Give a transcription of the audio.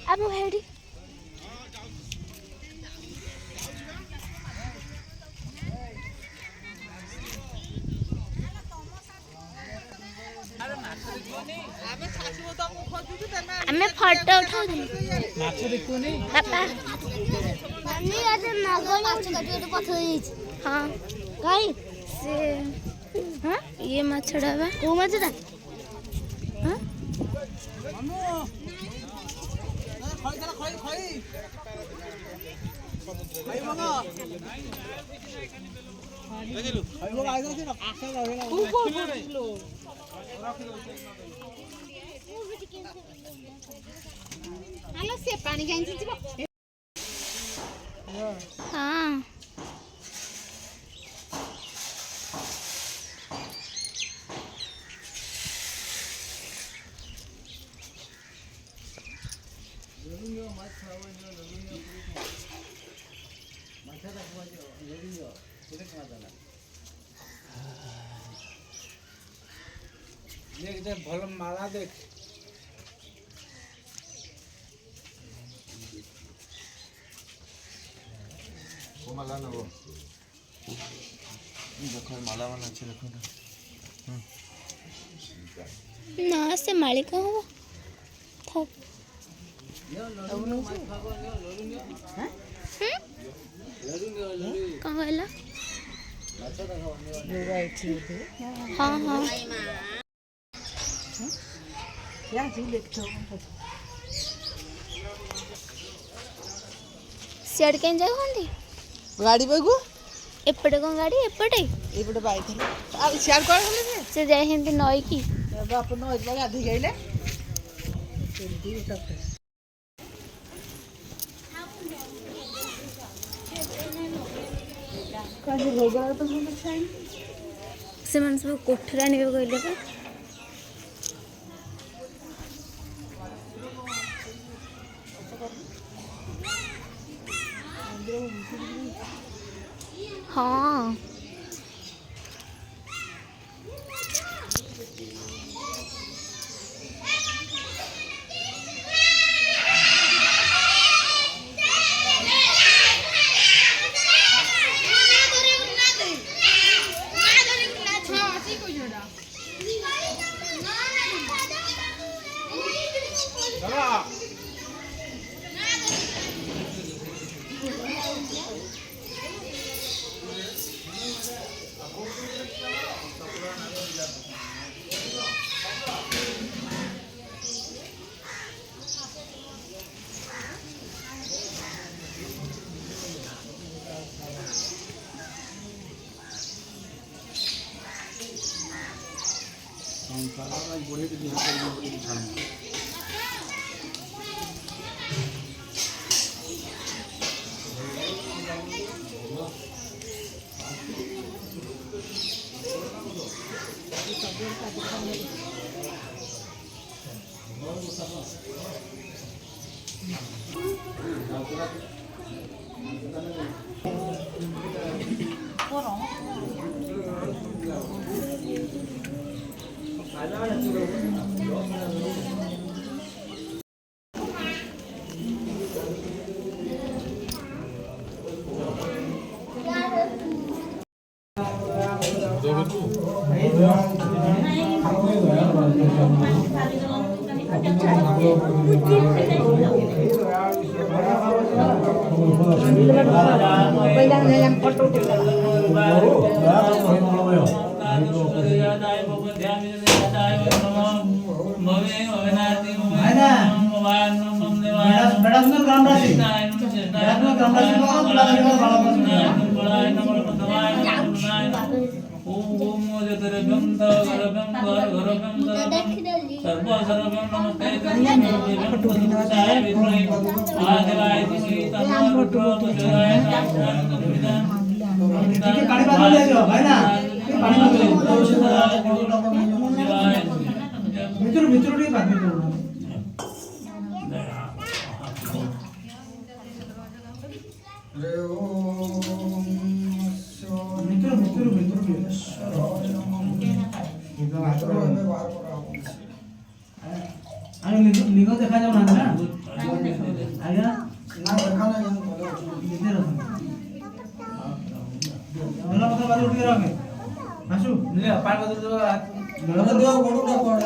ଆମ ହେଇଠି ଆମେ ଫଟୋ ଉଠାଉଥିଲୁ ବାପା ହଁ କାଇଁ ସେ ହଁ ଇଏ ମାଛଟା ବା କୋଉ ମାଛଟା ହଁ ସେ ପାଣି ଗାଇଛି ଯିବ ହଁ देख भल माला देख माला नबो देखो माला मान अच्छे देखो ना से मालिक हो था कहाँ गया हाँ हाँ सियाड़ के जाऊँगी गाड़ी बैगु एपटे कौन गाड़ी एपटे एपटे बाइक है अब शेयर कर से जाए हिंदी नई की बाप नई जगह गाधी गइले काजे भोगरा तो सब छाई से मन सब कोठरा ने कहले का हाँ लिंग देखा जाऊ ना आया ना रखा ना इधर रखो मेला मतलब बाजू उठ के रखे आसु ले पार बदल दो मेला दो गोडू का पड़